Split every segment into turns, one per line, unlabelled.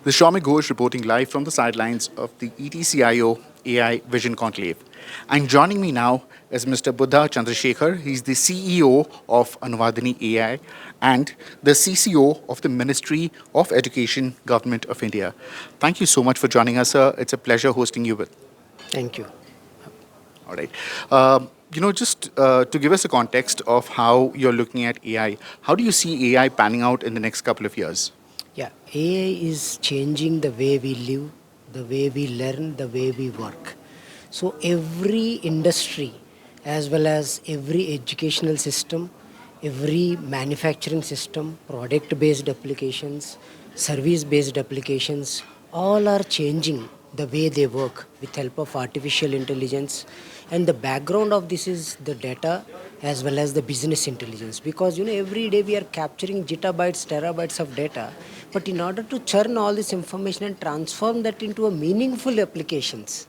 This is Shami Ghosh reporting live from the sidelines of the ETCIO AI Vision Conclave. And joining me now is Mr. Buddha Chandrasekhar. He's the CEO of Anuvadini AI and the CCO of the Ministry of Education, Government of India. Thank you so much for joining us, sir. It's a pleasure hosting you with.
Thank you.
All right. Just to give us a context of how you're looking at AI, how do you see AI panning out in the next couple of years?
Yeah, AI is changing the way we live, the way we learn, the way we work. So every industry, as well as every educational system, every manufacturing system, product-based applications, service-based applications, all are changing the way they work with help of artificial intelligence. And the background of this is the data as well as the business intelligence, because every day we are capturing gigabytes, terabytes of data, but in order to churn all this information and transform that into a meaningful applications,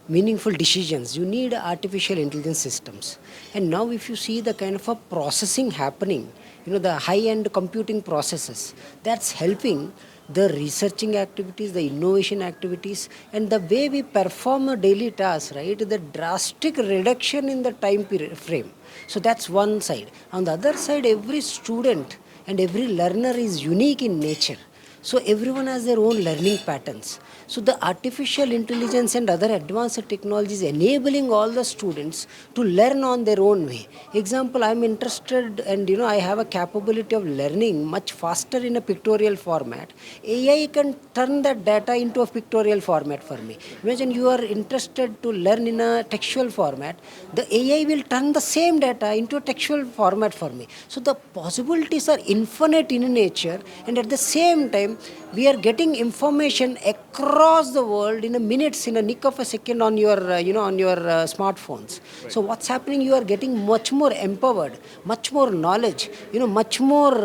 meaningful decisions, you need artificial intelligence systems. And now if you see the kind of a processing happening, the high-end computing processes, that's helping the researching activities, the innovation activities, and the way we perform a daily task, right? The drastic reduction in the time frame. So that's one side. On the other side, every student and every learner is unique in nature. So everyone has their own learning patterns. So the artificial intelligence and other advanced technologies enabling all the students to learn on their own way. Example, I'm interested and I have a capability of learning much faster in a pictorial format. AI can turn that data into a pictorial format for me. Imagine you are interested to learn in a textual format. The AI will turn the same data into a textual format for me. So the possibilities are infinite in nature, and at the same time, we are getting information across the world in a minutes, in a nick of a second on your, smartphones. Right. So what's happening? You are getting much more empowered, much more knowledge, much more,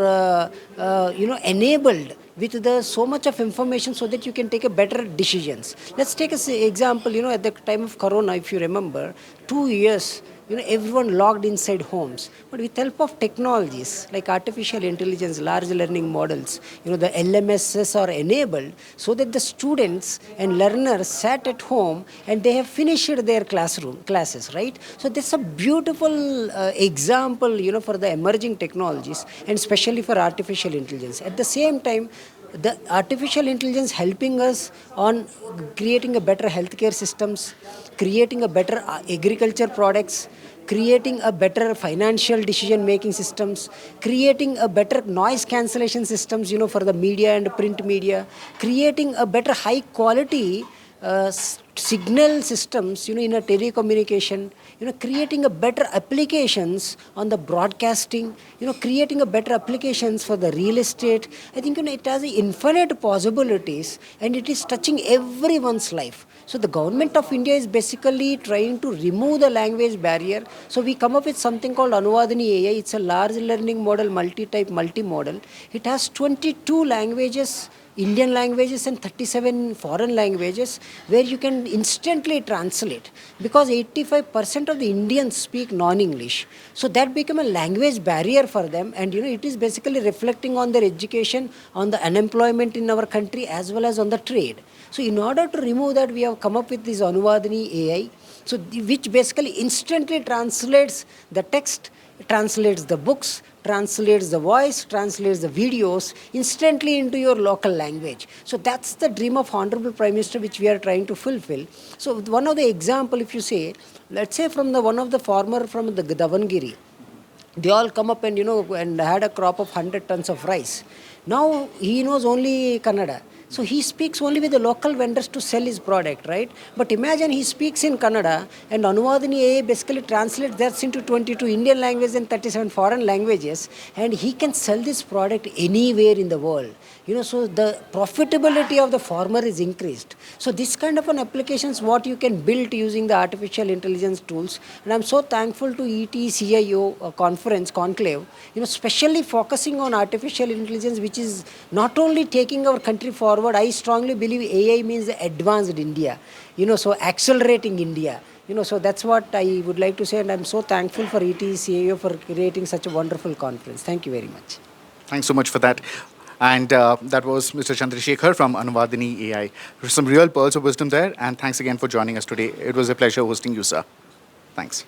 enabled with the so much of information so that you can take a better decisions. Let's take an example. At the time of Corona, if you remember, 2 years. Everyone logged inside homes. But with help of technologies like artificial intelligence, large learning models, the LMSs are enabled so that the students and learners sat at home and they have finished their classes, right? So this is a beautiful example, for the emerging technologies and especially for artificial intelligence. At the same time, the artificial intelligence helping us on creating a better healthcare systems, creating a better agriculture products, creating a better financial decision making systems, creating a better noise cancellation systems, for the media and print media, creating a better high quality signal systems, in a telecommunication, creating a better applications on the broadcasting, creating a better applications for the real estate. I think, it has infinite possibilities and it is touching everyone's life. So the government of India is basically trying to remove the language barrier. So we come up with something called Anuvadini AI. It's a large learning model, multi-type, multi-model. It has 22 languages, Indian languages and 37 foreign languages, where you can instantly translate, because 85% of the Indians speak non-English. So that became a language barrier for them, and it is basically reflecting on their education, on the unemployment in our country, as well as on the trade. So in order to remove that, we have come up with this Anuvadini AI, so which basically instantly translates the text, translates the books, translates the voice, translates the videos instantly into your local language. So that's the dream of Honorable Prime Minister, which we are trying to fulfill. So one of the example, if you say, let's say from the one of the farmer from the Davangiri, they all come up and and had a crop of 100 tons of rice. Now he knows only Kannada. So he speaks only with the local vendors to sell his product, right? But imagine he speaks in Kannada and Anuvadini AI basically translates that into 22 Indian languages and 37 foreign languages, and he can sell this product anywhere in the world. So the profitability of the farmer is increased. So this kind of an applications what you can build using the artificial intelligence tools. And I'm so thankful to ETCIO conference conclave, especially focusing on artificial intelligence, which is not only taking our country forward. I strongly believe AI means advanced India, so accelerating India. So that's what I would like to say, and I'm so thankful for ETCIO for creating such a wonderful conference. Thank you very much.
Thanks so much for that. And that was Mr. Chandrasekhar from Anuvadini AI. Some real pearls of wisdom there. And thanks again for joining us today. It was a pleasure hosting you, sir. Thanks.